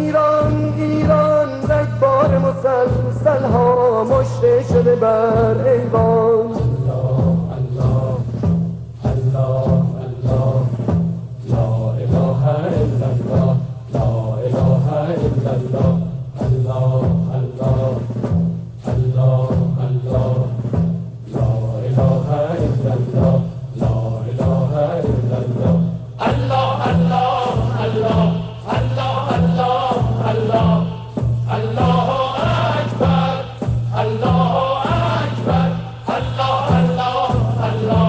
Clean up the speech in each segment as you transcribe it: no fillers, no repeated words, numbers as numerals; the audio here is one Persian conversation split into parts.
ایران ایران رگبار مسلسل ها مشته شده بر ایوان. الله الله الله الله لا اله الا الله لا اله الا الله الله الله الله الله لا اله الا الله لا اله الا الله الله الله الله الله الله الله اکبر الله اکبر الله الله الله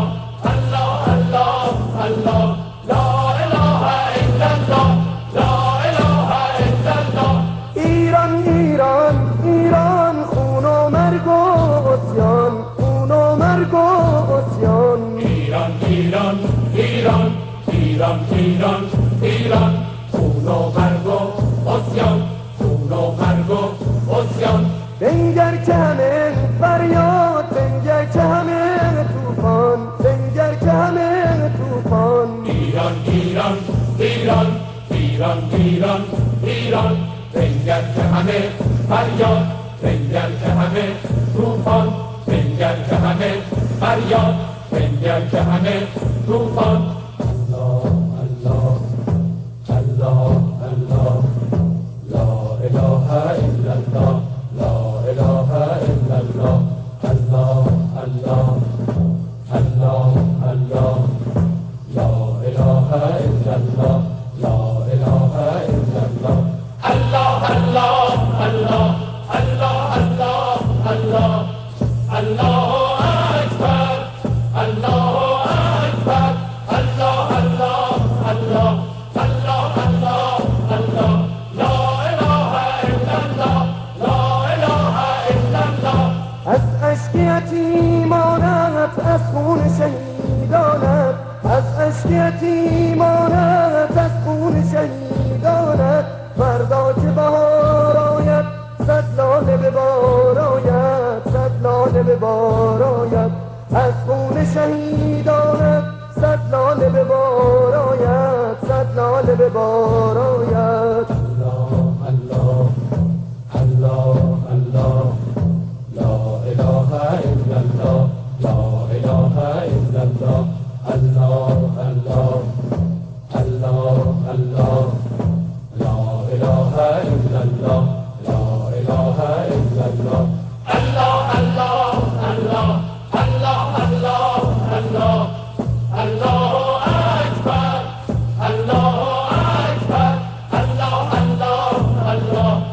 الله الله الله لا اله الا الله لا اله الا الله. ایران ایران ایران خون و مرگ و عصیان خون و مرگ و عصیان. ایران ایران ایران ایران ایران ایران خون و مرگ و عصیان خون و مرگ و عصیان. بنگر که همه فریاد بنگر که همه طوفان بنگر که همه طوفان. ایران ایران ایران ایران ایران ایران بنگر که همه فریاد بنگر که همه طوفان بنگر که همه فریاد بنگر که همه طوفان. الله الله الله لا اله الا الله لا اله الا الله الله الله الله الله لا اله الا الله لا اله الا الله الله الله الله الله الله الله الله اکبر الله اکبر الله الله الله الله الله الله لا اله الا الله لا اله الا الله. از اشک یتیمانت از خون شهیدانت از اشک یتیمانت از خون شهیدانت فردا که بهار آید صد لاله به بار آید صد لاله به بار آید از خون شهیدانت صد لاله به بار آید صد لاله به بار آید. الله الله الله الله لا اله الا الله لا اله الا الله الله الله الله الله لا اله الا الله لا اله الا الله الله الله الله الله الله الله الله اکبر الله اکبر الله الله الله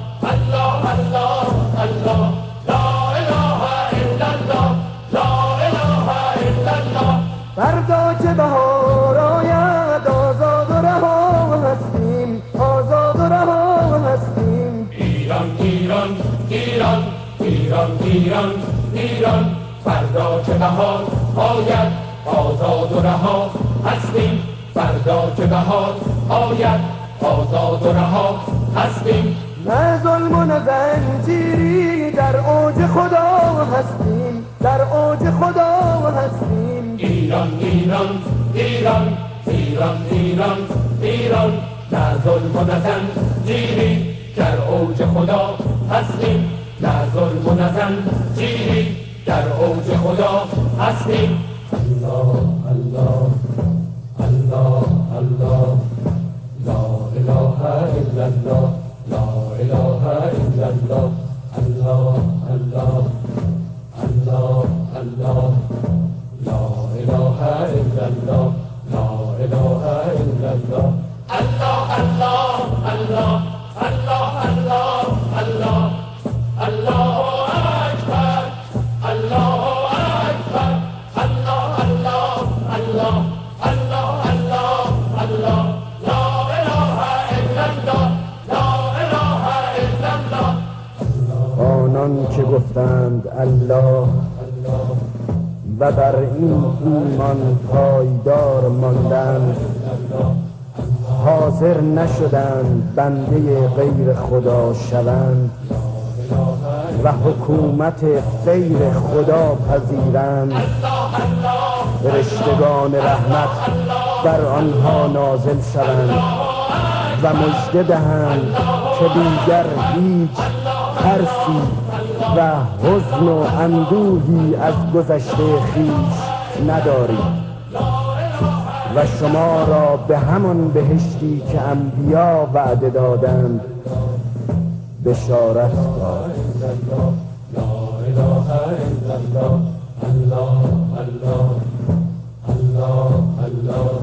الله الله الله لا اله الا الله لا اله الا الله. فردا که بهار آید آزاد و رها هستیم آزاد و رها هستیم. ایران ایران ایران ایران ایران ایران فردا که بهار آید آزاد و رها هستیم فردا که بهار آید آزاد و رها هستیم. نه ظلم و نه زنجیری در اوج خدا هستیم در اوج خدا هستیم. ایران ایران ایران ایران ایران ایران نه ظلم و نه زنجیری در اوج خدا هستیم نه ظلم و نه زنجیری در اوج خدا هستیم. الله الله الله الله لا اله الا الله لا اله الا الله الله الله الله الله لا اله الا الله لا اله الا الله الله الله الله الله الله الله الله اکبر الله اکبر الله الله الله الله الله الله لا اله الا الله لا اله الا الله. آنان که گفتند الله و بر این ایمان پایدار ماندند حاضر نشدند بنده غیر خدا شوند و حکومت غیر خدا پذیرند فرشتگان رحمت بر آنها نازل شوند و مژده دهند که دیگر هیچ ترسی و حزن و اندوهی از گذشته خویش ندارید و شما را به همان بهشتی که انبیا وعده دادند بشارت داد. لا اله الا الله الله الله الله الله